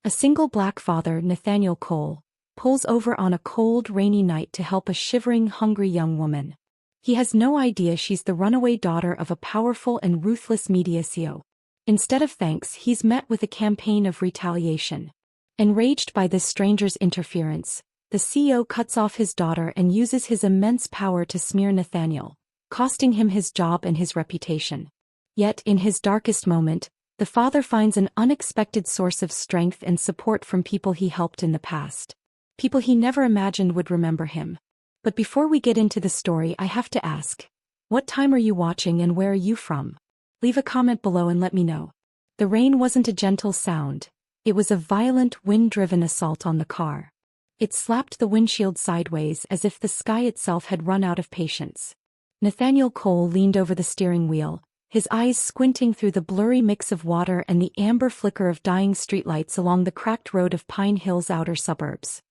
A single black father, Nathaniel Cole, pulls over on a cold, rainy night to help a shivering, hungry young woman. He has no idea she's the runaway daughter of a powerful and ruthless media CEO. Instead of thanks, he's met with a campaign of retaliation. Enraged by this stranger's interference, the CEO cuts off his daughter and uses his immense power to smear Nathaniel, costing him his job and his reputation. Yet, in his darkest moment, the father finds an unexpected source of strength and support from people he helped in the past. People he never imagined would remember him. But before we get into the story, I have to ask, what time are you watching and where are you from? Leave a comment below and let me know. The rain wasn't a gentle sound. It was a violent, wind-driven assault on the car. It slapped the windshield sideways as if the sky itself had run out of patience. Nathaniel Cole leaned over the steering wheel, his eyes squinting through the blurry mix of water and the amber flicker of dying streetlights along the cracked road of Pine Hill's outer suburbs.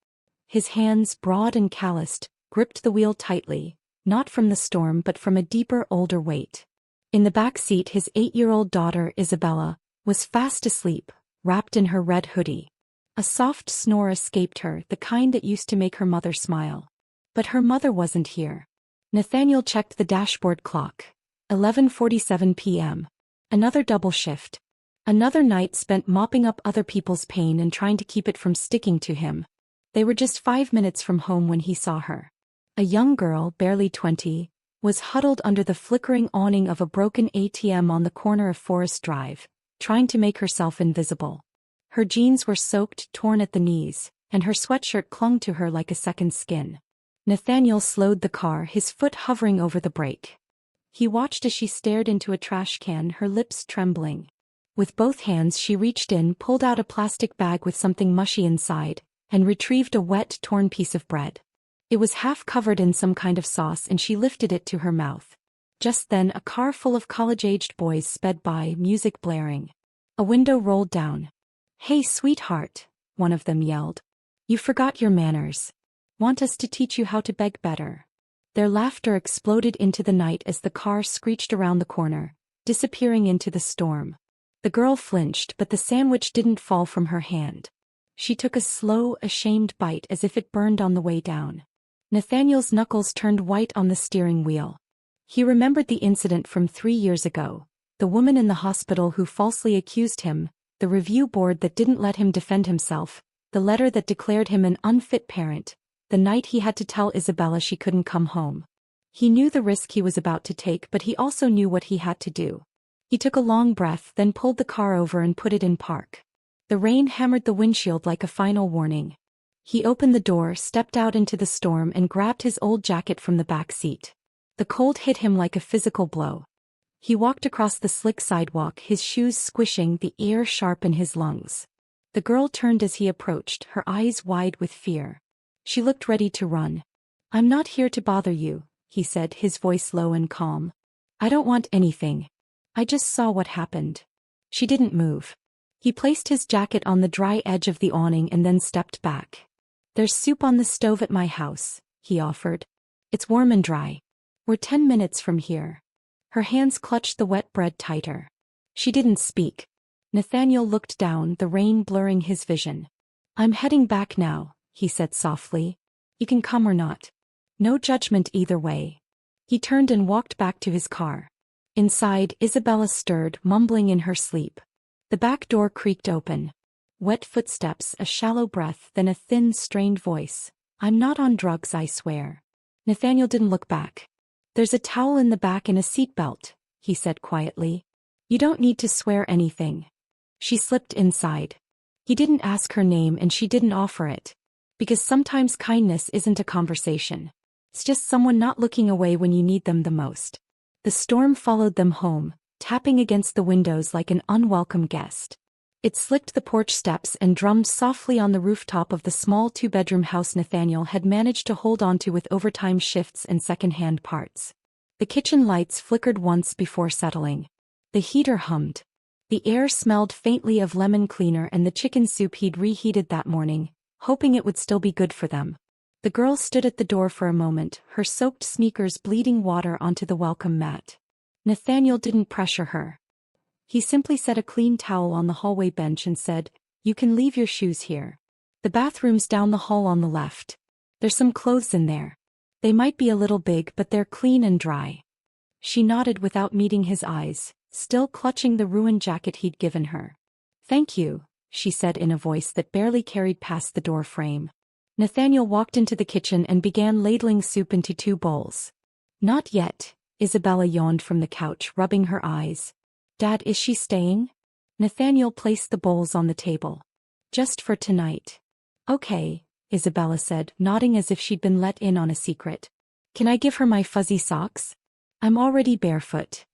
His hands, broad and calloused, gripped the wheel tightly, not from the storm but from a deeper, older weight. In the back seat, his 8-year-old daughter, Isabella, was fast asleep, wrapped in her red hoodie. A soft snore escaped her, the kind that used to make her mother smile. But her mother wasn't here. Nathaniel checked the dashboard clock. 11:47 p.m. Another double shift. Another night spent mopping up other people's pain and trying to keep it from sticking to him. They were just 5 minutes from home when he saw her. A young girl, barely 20, was huddled under the flickering awning of a broken ATM on the corner of Forest Drive, trying to make herself invisible. Her jeans were soaked, torn at the knees, and her sweatshirt clung to her like a second skin. Nathaniel slowed the car, his foot hovering over the brake. He watched as she stared into a trash can, her lips trembling. With both hands she reached in, pulled out a plastic bag with something mushy inside, and retrieved a wet, torn piece of bread. It was half covered in some kind of sauce and she lifted it to her mouth. Just then a car full of college-aged boys sped by, music blaring. A window rolled down. "Hey, sweetheart," one of them yelled. "You forgot your manners. Want us to teach you how to beg better?" Their laughter exploded into the night as the car screeched around the corner, disappearing into the storm. The girl flinched, but the sandwich didn't fall from her hand. She took a slow, ashamed bite as if it burned on the way down. Nathaniel's knuckles turned white on the steering wheel. He remembered the incident from 3 years ago, the woman in the hospital who falsely accused him, the review board that didn't let him defend himself, the letter that declared him an unfit parent, the night he had to tell Isabella she couldn't come home. He knew the risk he was about to take, but he also knew what he had to do. He took a long breath, then pulled the car over and put it in park. The rain hammered the windshield like a final warning. He opened the door, stepped out into the storm and grabbed his old jacket from the back seat. The cold hit him like a physical blow. He walked across the slick sidewalk, his shoes squishing, the air sharp in his lungs. The girl turned as he approached, her eyes wide with fear. She looked ready to run. "I'm not here to bother you," he said, his voice low and calm. "I don't want anything. I just saw what happened." She didn't move. He placed his jacket on the dry edge of the awning and then stepped back. "There's soup on the stove at my house," he offered. "It's warm and dry. We're 10 minutes from here." Her hands clutched the wet bread tighter. She didn't speak. Nathaniel looked down, the rain blurring his vision. "I'm heading back now," he said softly. "You can come or not. No judgment either way." He turned and walked back to his car. Inside, Isabella stirred, mumbling in her sleep. The back door creaked open. Wet footsteps, a shallow breath, then a thin, strained voice. "I'm not on drugs, I swear." Nathaniel didn't look back. "There's a towel in the back and a seatbelt," he said quietly. "You don't need to swear anything." She slipped inside. He didn't ask her name and she didn't offer it. Because sometimes kindness isn't a conversation. It's just someone not looking away when you need them the most. The storm followed them home, tapping against the windows like an unwelcome guest. It slicked the porch steps and drummed softly on the rooftop of the small 2-bedroom house Nathaniel had managed to hold onto with overtime shifts and second-hand parts. The kitchen lights flickered once before settling. The heater hummed. The air smelled faintly of lemon cleaner and the chicken soup he'd reheated that morning, hoping it would still be good for them. The girl stood at the door for a moment, her soaked sneakers bleeding water onto the welcome mat. Nathaniel didn't pressure her. He simply set a clean towel on the hallway bench and said, You can leave your shoes here. The bathroom's down the hall on the left. There's some clothes in there. They might be a little big, but they're clean and dry. She nodded without meeting his eyes, still clutching the ruined jacket he'd given her. Thank you, she said in a voice that barely carried past the door frame. Nathaniel walked into the kitchen and began ladling soup into 2 bowls. Not yet, Isabella yawned from the couch, rubbing her eyes. Dad, is she staying? Nathaniel placed the bowls on the table. Just for tonight. Okay, Isabella said, nodding as if she'd been let in on a secret. Can I give her my fuzzy socks? I'm already barefoot.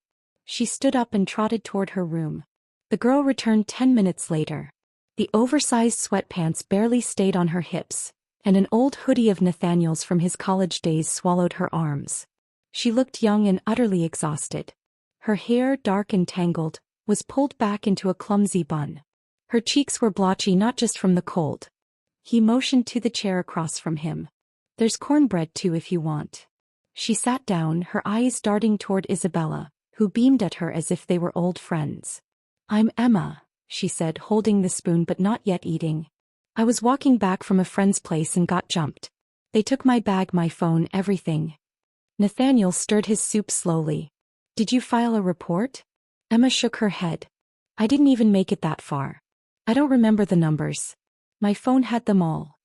She stood up and trotted toward her room. The girl returned 10 minutes later. The oversized sweatpants barely stayed on her hips, and an old hoodie of Nathaniel's from his college days swallowed her arms. She looked young and utterly exhausted. Her hair, dark and tangled, was pulled back into a clumsy bun. Her cheeks were blotchy not just from the cold. He motioned to the chair across from him. There's cornbread too if you want. She sat down, her eyes darting toward Isabella, who beamed at her as if they were old friends. I'm Emma, she said, holding the spoon but not yet eating. I was walking back from a friend's place and got jumped. They took my bag, my phone, everything. Nathaniel stirred his soup slowly. Did you file a report? Emma shook her head. I didn't even make it that far. I don't remember the numbers. My phone had them all.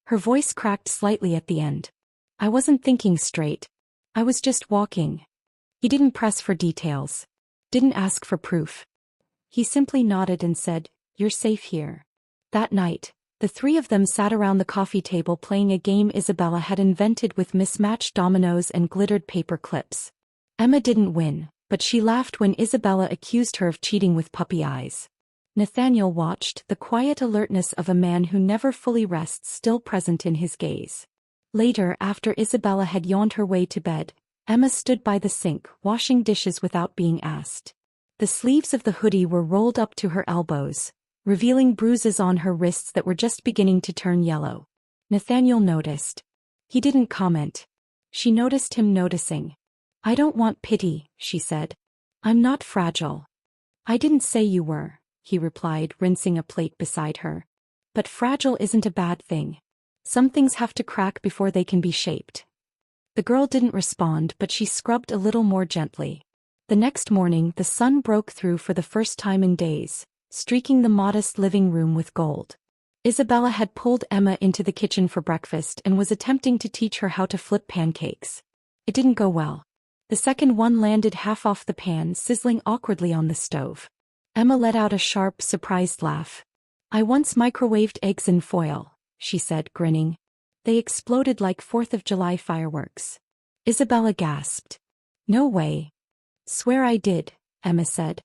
Her voice cracked slightly at the end. I wasn't thinking straight. I was just walking. He didn't press for details. Didn't ask for proof. He simply nodded and said, "You're safe here." That night, the 3 of them sat around the coffee table playing a game Isabella had invented with mismatched dominoes and glittered paper clips. Emma didn't win, but she laughed when Isabella accused her of cheating with puppy eyes. Nathaniel watched, the quiet alertness of a man who never fully rests still present in his gaze. Later, after Isabella had yawned her way to bed, Emma stood by the sink, washing dishes without being asked. The sleeves of the hoodie were rolled up to her elbows, revealing bruises on her wrists that were just beginning to turn yellow. Nathaniel noticed. He didn't comment. She noticed him noticing. I don't want pity, she said. I'm not fragile. I didn't say you were, he replied, rinsing a plate beside her. But fragile isn't a bad thing. Some things have to crack before they can be shaped. The girl didn't respond, but she scrubbed a little more gently. The next morning, the sun broke through for the first time in days, streaking the modest living room with gold. Isabella had pulled Emma into the kitchen for breakfast and was attempting to teach her how to flip pancakes. It didn't go well. The second one landed half off the pan, sizzling awkwardly on the stove. Emma let out a sharp, surprised laugh. I once microwaved eggs in foil, she said, grinning. They exploded like 4th of July fireworks. Isabella gasped. No way. Swear I did, Emma said.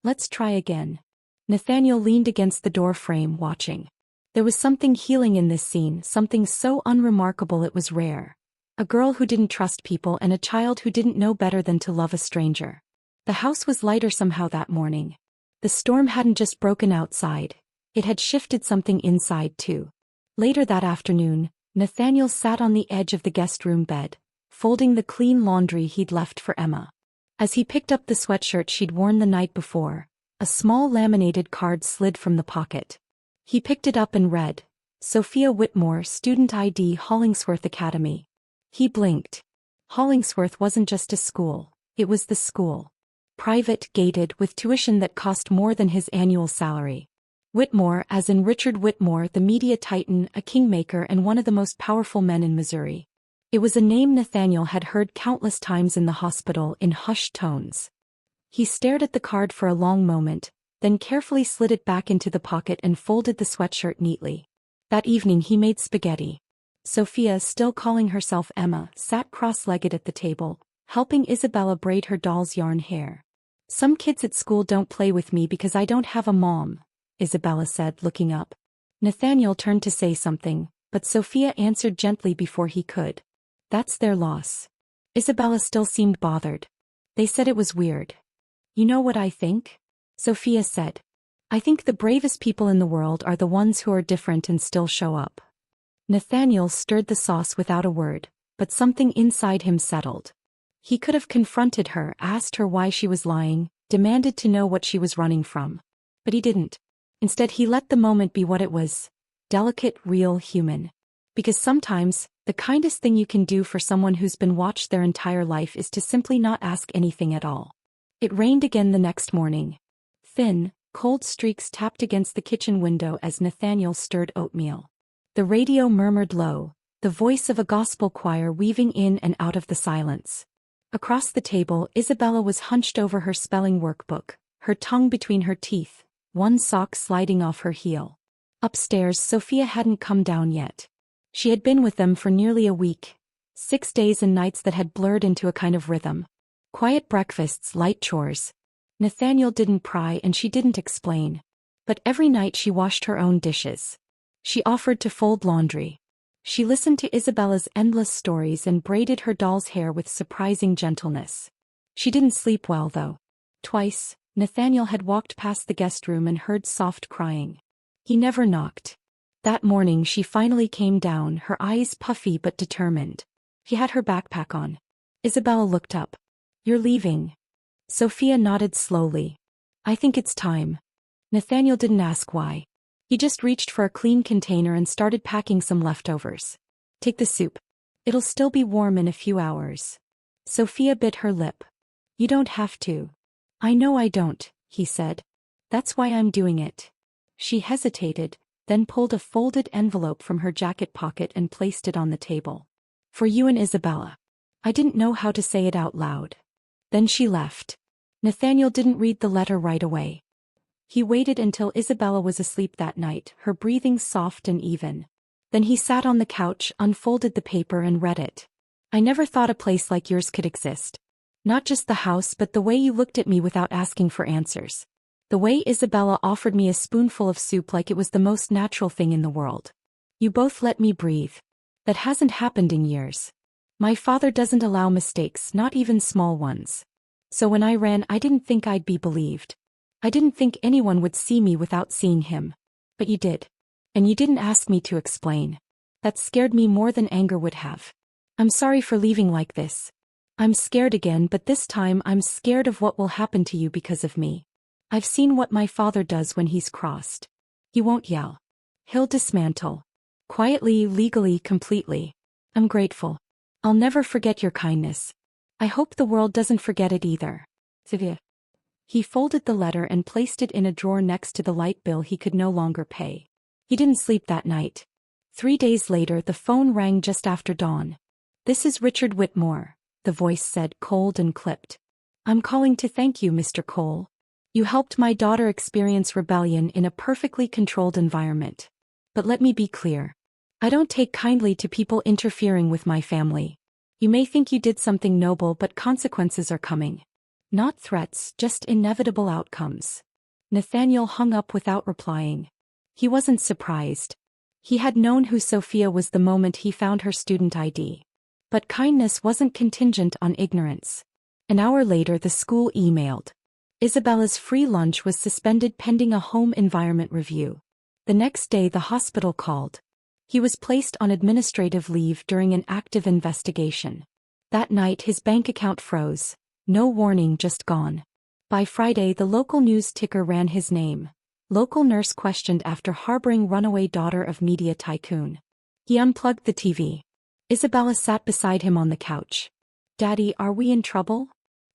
Let's try again. Nathaniel leaned against the door frame, watching. There was something healing in this scene, something so unremarkable it was rare. A girl who didn't trust people and a child who didn't know better than to love a stranger. The house was lighter somehow that morning. The storm hadn't just broken outside. It had shifted something inside too. Later that afternoon, Nathaniel sat on the edge of the guest room bed, folding the clean laundry he'd left for Emma. As he picked up the sweatshirt she'd worn the night before, a small laminated card slid from the pocket. He picked it up and read, Sophia Whitmore, Student ID, Hollingsworth Academy. He blinked. Hollingsworth wasn't just a school, it was the school. Private, gated, with tuition that cost more than his annual salary. Whitmore, as in Richard Whitmore, the media titan, a kingmaker and one of the most powerful men in Missouri. It was a name Nathaniel had heard countless times in the hospital in hushed tones. He stared at the card for a long moment, then carefully slid it back into the pocket and folded the sweatshirt neatly. That evening he made spaghetti. Sophia, still calling herself Emma, sat cross-legged at the table, helping Isabella braid her doll's yarn hair. Some kids at school don't play with me because I don't have a mom, Isabella said, looking up. Nathaniel turned to say something, but Sophia answered gently before he could. That's their loss. Isabella still seemed bothered. They said it was weird. You know what I think? Sophia said. I think the bravest people in the world are the ones who are different and still show up. Nathaniel stirred the sauce without a word, but something inside him settled. He could have confronted her, asked her why she was lying, demanded to know what she was running from. But he didn't. Instead, he let the moment be what it was: delicate, real, human. Because sometimes, the kindest thing you can do for someone who's been watched their entire life is to simply not ask anything at all. It rained again the next morning. Thin, cold streaks tapped against the kitchen window as Nathaniel stirred oatmeal. The radio murmured low, the voice of a gospel choir weaving in and out of the silence. Across the table, Isabella was hunched over her spelling workbook, her tongue between her teeth, one sock sliding off her heel. Upstairs, Sophia hadn't come down yet. She had been with them for nearly a week, 6 days and nights that had blurred into a kind of rhythm. Quiet breakfasts, light chores. Nathaniel didn't pry and she didn't explain. But every night she washed her own dishes. She offered to fold laundry. She listened to Isabella's endless stories and braided her doll's hair with surprising gentleness. She didn't sleep well, though. Twice, Nathaniel had walked past the guest room and heard soft crying. He never knocked. That morning she finally came down, her eyes puffy but determined. He had her backpack on. Isabella looked up. "You're leaving?" Sophia nodded slowly. "I think it's time." Nathaniel didn't ask why. He just reached for a clean container and started packing some leftovers. "Take the soup. It'll still be warm in a few hours." Sophia bit her lip. "You don't have to." "I know I don't," he said. "That's why I'm doing it." She hesitated, then pulled a folded envelope from her jacket pocket and placed it on the table. "For you and Isabella." I didn't know how to say it out loud. Then she left. Nathaniel didn't read the letter right away. He waited until Isabella was asleep that night, her breathing soft and even. Then he sat on the couch, unfolded the paper and read it. "I never thought a place like yours could exist. Not just the house, but the way you looked at me without asking for answers. The way Isabella offered me a spoonful of soup like it was the most natural thing in the world. You both let me breathe. That hasn't happened in years. My father doesn't allow mistakes, not even small ones. So when I ran, I didn't think I'd be believed. I didn't think anyone would see me without seeing him. But you did. And you didn't ask me to explain. That scared me more than anger would have. I'm sorry for leaving like this. I'm scared again, but this time I'm scared of what will happen to you because of me. I've seen what my father does when he's crossed. He won't yell. He'll dismantle. Quietly, legally, completely. I'm grateful. I'll never forget your kindness. I hope the world doesn't forget it either. Sylvia." He folded the letter and placed it in a drawer next to the light bill he could no longer pay. He didn't sleep that night. 3 days later, the phone rang just after dawn. "This is Richard Whitmore," the voice said, cold and clipped. "I'm calling to thank you, Mr. Cole. You helped my daughter experience rebellion in a perfectly controlled environment. But let me be clear. I don't take kindly to people interfering with my family. You may think you did something noble, but consequences are coming. Not threats, just inevitable outcomes." Nathaniel hung up without replying. He wasn't surprised. He had known who Sophia was the moment he found her student ID. But kindness wasn't contingent on ignorance. An hour later, the school emailed. Isabella's free lunch was suspended pending a home environment review. The next day, the hospital called. He was placed on administrative leave during an active investigation. That night, his bank account froze. No warning, just gone. By Friday, the local news ticker ran his name. Local nurse questioned after harboring runaway daughter of media tycoon. He unplugged the TV. Isabella sat beside him on the couch. "Daddy, are we in trouble?"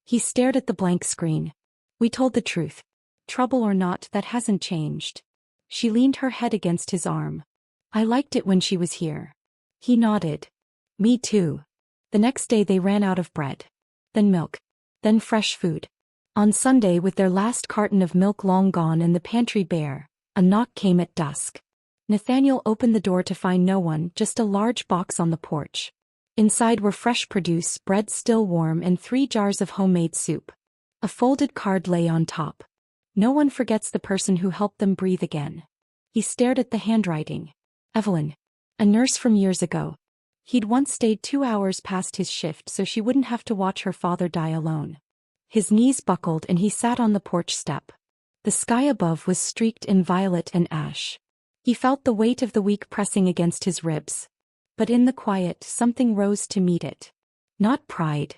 He stared at the blank screen. "We told the truth. Trouble or not, that hasn't changed." She leaned her head against his arm. "I liked it when she was here." He nodded. "Me too." The next day they ran out of bread. Then milk. Then fresh food. On Sunday, with their last carton of milk long gone and the pantry bare, a knock came at dusk. Nathaniel opened the door to find no one, just a large box on the porch. Inside were fresh produce, bread still warm, and 3 jars of homemade soup. A folded card lay on top. "No one forgets the person who helped them breathe again." He stared at the handwriting. Evelyn. A nurse from years ago. He'd once stayed 2 hours past his shift so she wouldn't have to watch her father die alone. His knees buckled and he sat on the porch step. The sky above was streaked in violet and ash. He felt the weight of the week pressing against his ribs. But in the quiet, something rose to meet it. Not pride.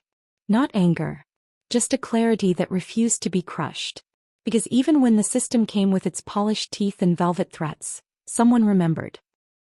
Not anger. Just a clarity that refused to be crushed. Because even when the system came with its polished teeth and velvet threats, someone remembered.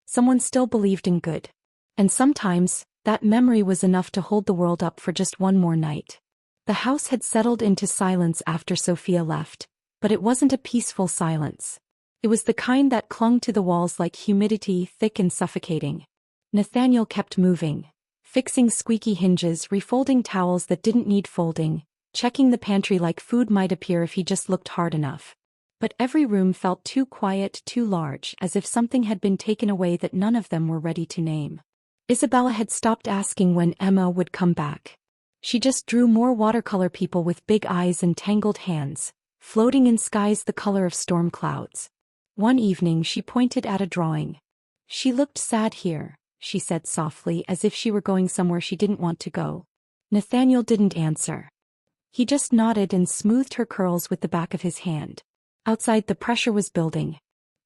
Someone still believed in good. And sometimes, that memory was enough to hold the world up for just one more night. The house had settled into silence after Sophia left, but it wasn't a peaceful silence. It was the kind that clung to the walls like humidity, thick and suffocating. Nathaniel kept moving, fixing squeaky hinges, refolding towels that didn't need folding, checking the pantry like food might appear if he just looked hard enough. But every room felt too quiet, too large, as if something had been taken away that none of them were ready to name. Isabella had stopped asking when Emma would come back. She just drew more watercolor people with big eyes and tangled hands, floating in skies the color of storm clouds. One evening she pointed at a drawing. "She looked sad here," she said softly, as if she were going somewhere she didn't want to go. Nathaniel didn't answer. He just nodded and smoothed her curls with the back of his hand. Outside the pressure was building.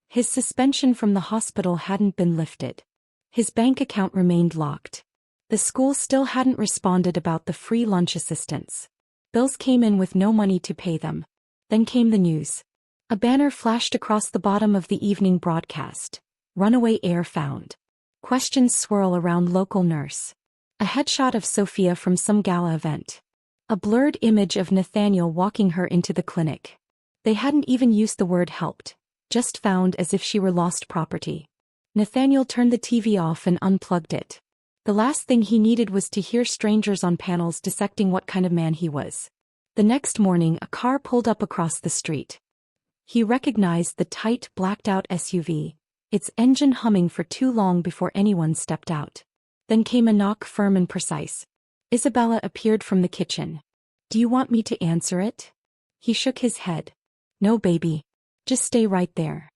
His suspension from the hospital hadn't been lifted. His bank account remained locked. The school still hadn't responded about the free lunch assistance. Bills came in with no money to pay them. Then came the news. A banner flashed across the bottom of the evening broadcast. "Runaway heir found." Questions swirl around local nurse. A headshot of Sophia from some gala event. A blurred image of Nathaniel walking her into the clinic. They hadn't even used the word helped, just found, as if she were lost property. Nathaniel turned the TV off and unplugged it. The last thing he needed was to hear strangers on panels dissecting what kind of man he was. The next morning a car pulled up across the street. He recognized the tight, blacked-out SUV, its engine humming for too long before anyone stepped out. Then came a knock, firm and precise. Isabella appeared from the kitchen. "Do you want me to answer it?" He shook his head. "No, baby. Just stay right there."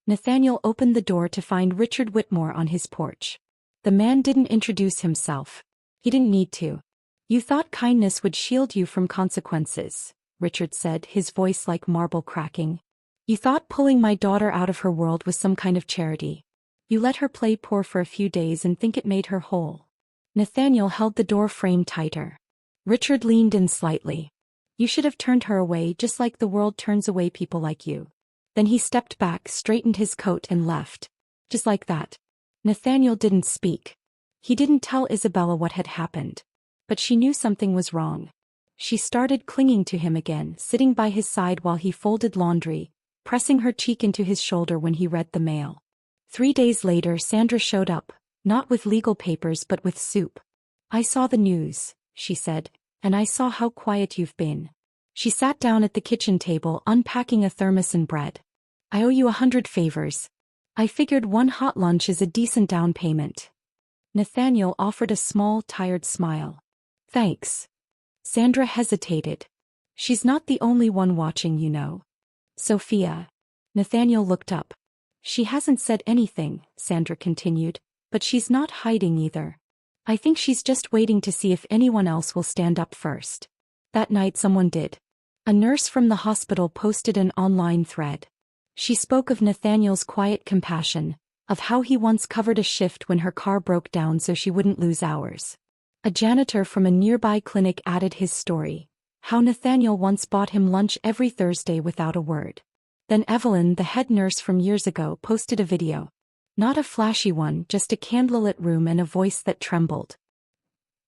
Nathaniel opened the door to find Richard Whitmore on his porch. The man didn't introduce himself. He didn't need to. "You thought kindness would shield you from consequences," Richard said, his voice like marble cracking. "You thought pulling my daughter out of her world was some kind of charity. You let her play poor for a few days and think it made her whole." Nathaniel held the door frame tighter. Richard leaned in slightly. "You should have turned her away, just like the world turns away people like you." Then he stepped back, straightened his coat and left. Just like that. Nathaniel didn't speak. He didn't tell Isabella what had happened. But she knew something was wrong. She started clinging to him again, sitting by his side while he folded laundry, pressing her cheek into his shoulder when he read the mail. 3 days later Sandra showed up, not with legal papers but with soup. "I saw the news," she said, "and I saw how quiet you've been." She sat down at the kitchen table, unpacking a thermos and bread. "I owe you 100 favors. I figured one hot lunch is a decent down payment." Nathaniel offered a small, tired smile. "Thanks." Sandra hesitated. "She's not the only one watching, you know." "Sophia." Nathaniel looked up. "She hasn't said anything," Sandra continued, "but she's not hiding either. I think she's just waiting to see if anyone else will stand up first." That night someone did. A nurse from the hospital posted an online thread. She spoke of Nathaniel's quiet compassion, of how he once covered a shift when her car broke down so she wouldn't lose hours. A janitor from a nearby clinic added his story, how Nathaniel once bought him lunch every Thursday without a word. Then Evelyn, the head nurse from years ago, posted a video. Not a flashy one, just a candlelit room and a voice that trembled.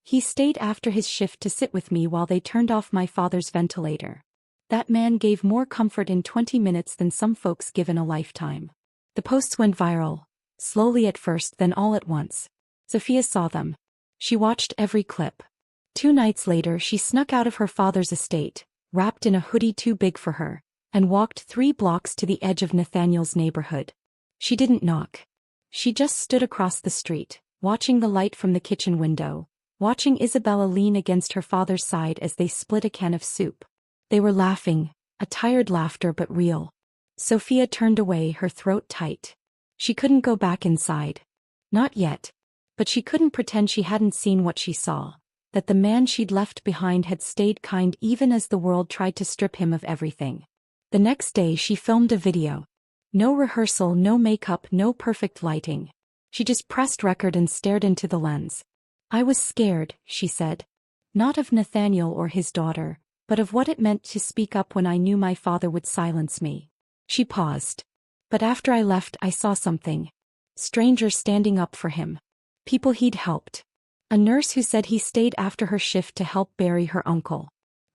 "He stayed after his shift to sit with me while they turned off my father's ventilator. That man gave more comfort in 20 minutes than some folks give in a lifetime." The posts went viral, slowly at first, then all at once. Sophia saw them. She watched every clip. 2 nights later she snuck out of her father's estate, wrapped in a hoodie too big for her, and walked 3 blocks to the edge of Nathaniel's neighborhood. She didn't knock. She just stood across the street, watching the light from the kitchen window, watching Isabella lean against her father's side as they split a can of soup. They were laughing, a tired laughter but real. Sophia turned away, her throat tight. She couldn't go back inside. Not yet. But she couldn't pretend she hadn't seen what she saw, that the man she'd left behind had stayed kind even as the world tried to strip him of everything. The next day she filmed a video. No rehearsal, no makeup, no perfect lighting. She just pressed record and stared into the lens. "I was scared," she said. "Not of Nathaniel or his daughter, but of what it meant to speak up when I knew my father would silence me. She paused. But after I left, I saw something. Strangers standing up for him. People he'd helped. A nurse who said he stayed after her shift to help bury her uncle.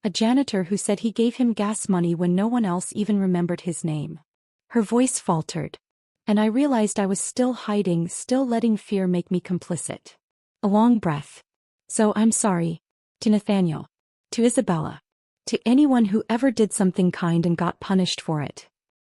A janitor who said he gave him gas money when no one else even remembered his name. Her voice faltered. And I realized I was still hiding, still letting fear make me complicit. A long breath. So I'm sorry. To Nathaniel. To Isabella. To anyone who ever did something kind and got punished for it.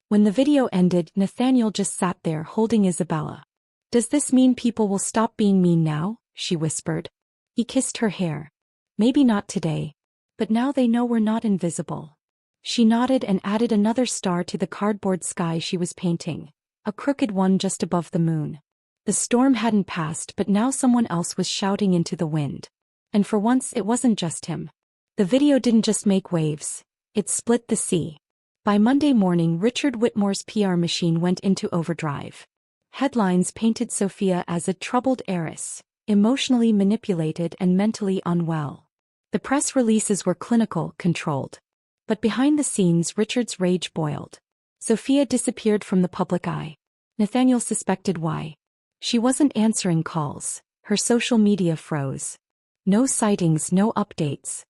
When the video ended, Nathaniel just sat there holding Isabella. Does this mean people will stop being mean now? She whispered. He kissed her hair. Maybe not today. But now they know we're not invisible. She nodded and added another star to the cardboard sky she was painting. A crooked one just above the moon. The storm hadn't passed, but now someone else was shouting into the wind. And for once it wasn't just him. The video didn't just make waves. It split the sea. By Monday morning, Richard Whitmore's PR machine went into overdrive. Headlines painted Sophia as a troubled heiress, emotionally manipulated and mentally unwell. The press releases were clinical, controlled. But behind the scenes, Richard's rage boiled. Sophia disappeared from the public eye. Nathaniel suspected why. She wasn't answering calls. Her social media froze. No sightings, no updates.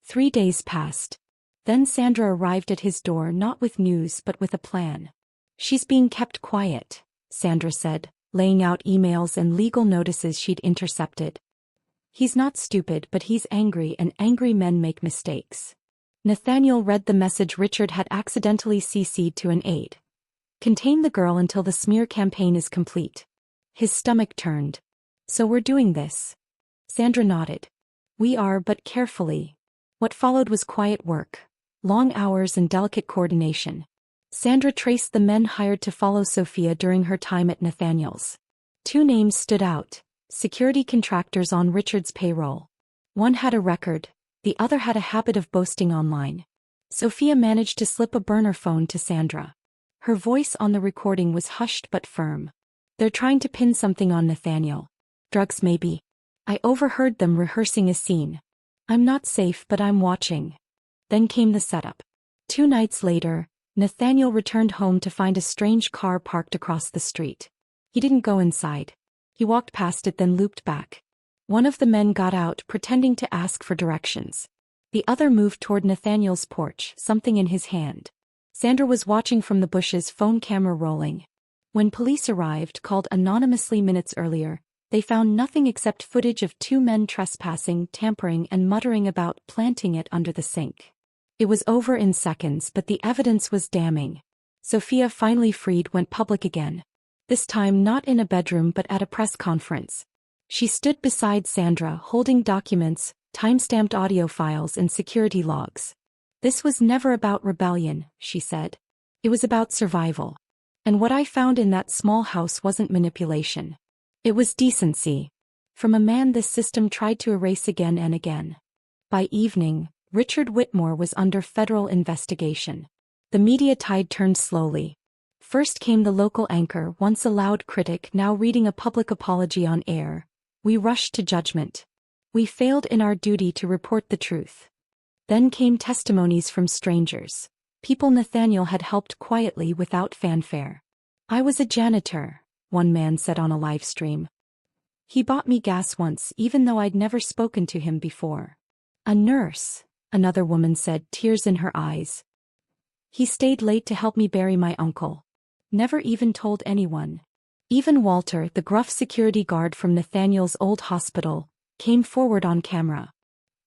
3 days passed. Then Sandra arrived at his door, not with news but with a plan. She's being kept quiet, Sandra said, laying out emails and legal notices she'd intercepted. He's not stupid, but he's angry, and angry men make mistakes. Nathaniel read the message Richard had accidentally CC'd to an aide. Contain the girl until the smear campaign is complete. His stomach turned. So we're doing this? Sandra nodded. We are, but carefully. What followed was quiet work. Long hours and delicate coordination. Sandra traced the men hired to follow Sophia during her time at Nathaniel's. 2 names stood out. Security contractors on Richard's payroll. One had a record, the other had a habit of boasting online. Sophia managed to slip a burner phone to Sandra. Her voice on the recording was hushed but firm. They're trying to pin something on Nathaniel. Drugs maybe. I overheard them rehearsing a scene. I'm not safe, but I'm watching. Then came the setup. 2 nights later, Nathaniel returned home to find a strange car parked across the street. He didn't go inside. He walked past it, then looped back. One of the men got out, pretending to ask for directions. The other moved toward Nathaniel's porch, something in his hand. Sandra was watching from the bushes, phone camera rolling. When police arrived, called anonymously minutes earlier, they found nothing except footage of 2 men trespassing, tampering, and muttering about planting it under the sink. It was over in seconds, but the evidence was damning. Sophia, finally freed, went public again. This time not in a bedroom but at a press conference. She stood beside Sandra, holding documents, time-stamped audio files and security logs. This was never about rebellion, she said. It was about survival. And what I found in that small house wasn't manipulation. It was decency. From a man this system tried to erase again and again. By evening, Richard Whitmore was under federal investigation. The media tide turned slowly. First came the local anchor, once a loud critic, now reading a public apology on air. We rushed to judgment. We failed in our duty to report the truth. Then came testimonies from strangers. People Nathaniel had helped quietly without fanfare. I was a janitor, one man said on a live stream. He bought me gas once, even though I'd never spoken to him before. A nurse, another woman said, tears in her eyes. He stayed late to help me bury my uncle. Never even told anyone. Even Walter, the gruff security guard from Nathaniel's old hospital, came forward on camera.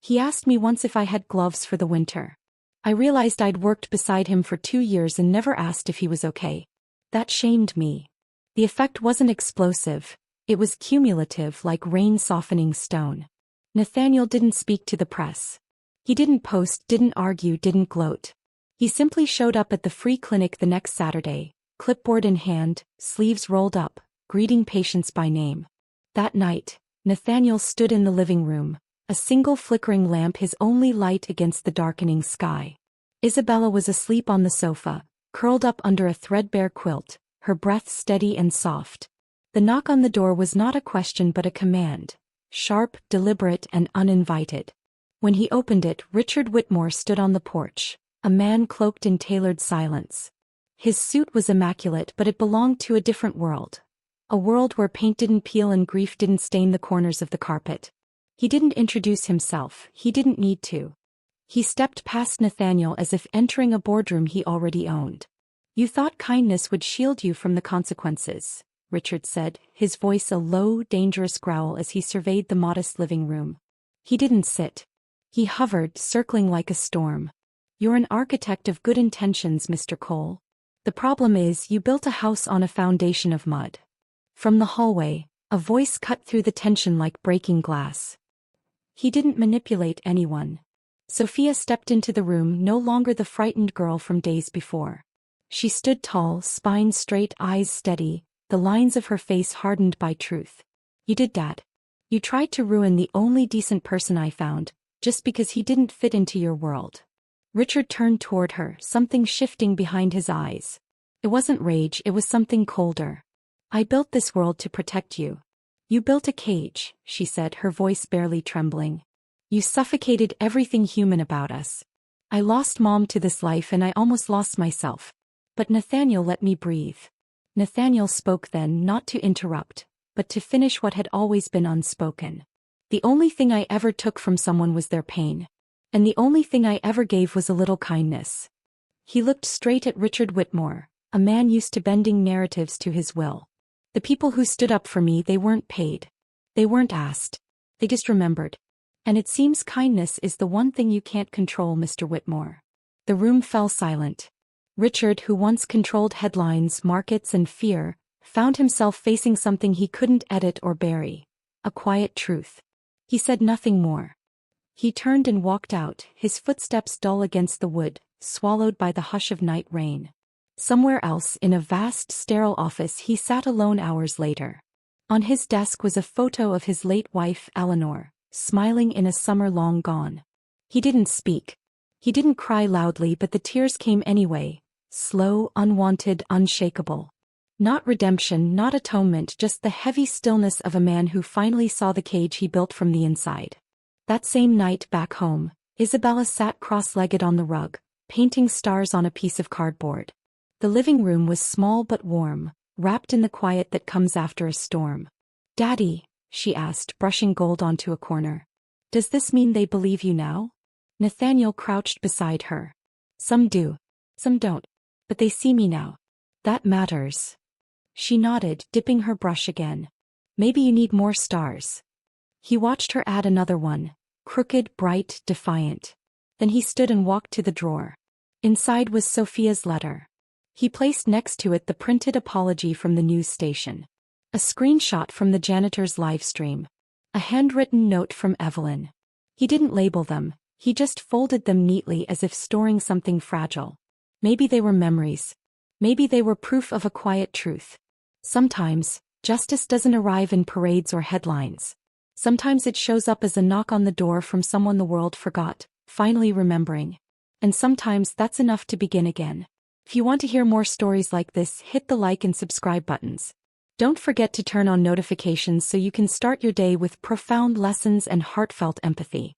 He asked me once if I had gloves for the winter. I realized I'd worked beside him for 2 years and never asked if he was okay. That shamed me. The effect wasn't explosive. It was cumulative, like rain softening stone. Nathaniel didn't speak to the press. He didn't post, didn't argue, didn't gloat. He simply showed up at the free clinic the next Saturday, clipboard in hand, sleeves rolled up, greeting patients by name. That night, Nathaniel stood in the living room, a single flickering lamp his only light against the darkening sky. Isabella was asleep on the sofa, curled up under a threadbare quilt, her breath steady and soft. The knock on the door was not a question but a command, sharp, deliberate, and uninvited. When he opened it, Richard Whitmore stood on the porch, a man cloaked in tailored silence. His suit was immaculate, but it belonged to a different world. A world where paint didn't peel and grief didn't stain the corners of the carpet. He didn't introduce himself, he didn't need to. He stepped past Nathaniel as if entering a boardroom he already owned. "You thought kindness would shield you from the consequences," Richard said, his voice a low, dangerous growl as he surveyed the modest living room. He didn't sit. He hovered, circling like a storm. "You're an architect of good intentions, Mr. Cole. The problem is you built a house on a foundation of mud." From the hallway, a voice cut through the tension like breaking glass. He didn't manipulate anyone. Sophia stepped into the room, no longer the frightened girl from days before. She stood tall, spine straight, eyes steady, the lines of her face hardened by truth. "You did that. You tried to ruin the only decent person I found, just because he didn't fit into your world." Richard turned toward her, something shifting behind his eyes. It wasn't rage, it was something colder. "I built this world to protect you. You built a cage," she said, her voice barely trembling. "You suffocated everything human about us. I lost Mom to this life and I almost lost myself. But Nathaniel let me breathe." Nathaniel spoke then, not to interrupt, but to finish what had always been unspoken. "The only thing I ever took from someone was their pain. And the only thing I ever gave was a little kindness." He looked straight at Richard Whitmore, a man used to bending narratives to his will. "The people who stood up for me, they weren't paid. They weren't asked. They just remembered. And it seems kindness is the one thing you can't control, Mr. Whitmore." The room fell silent. Richard, who once controlled headlines, markets, and fear, found himself facing something he couldn't edit or bury. A quiet truth. He said nothing more. He turned and walked out, his footsteps dull against the wood, swallowed by the hush of night rain. Somewhere else, in a vast, sterile office, he sat alone hours later. On his desk was a photo of his late wife, Eleanor, smiling in a summer long gone. He didn't speak. He didn't cry loudly, but the tears came anyway, slow, unwanted, unshakable. Not redemption, not atonement, just the heavy stillness of a man who finally saw the cage he built from the inside. That same night back home, Isabella sat cross-legged on the rug, painting stars on a piece of cardboard. The living room was small but warm, wrapped in the quiet that comes after a storm. "Daddy," she asked, brushing gold onto a corner. "Does this mean they believe you now?" Nathaniel crouched beside her. "Some do. Some don't. But they see me now. That matters." She nodded, dipping her brush again. "Maybe you need more stars." He watched her add another one, crooked, bright, defiant. Then he stood and walked to the drawer. Inside was Sophia's letter. He placed next to it the printed apology from the news station. A screenshot from the janitor's live stream. A handwritten note from Evelyn. He didn't label them, he just folded them neatly as if storing something fragile. Maybe they were memories. Maybe they were proof of a quiet truth. Sometimes, justice doesn't arrive in parades or headlines. Sometimes it shows up as a knock on the door from someone the world forgot, finally remembering. And sometimes that's enough to begin again. If you want to hear more stories like this, hit the like and subscribe buttons. Don't forget to turn on notifications so you can start your day with profound lessons and heartfelt empathy.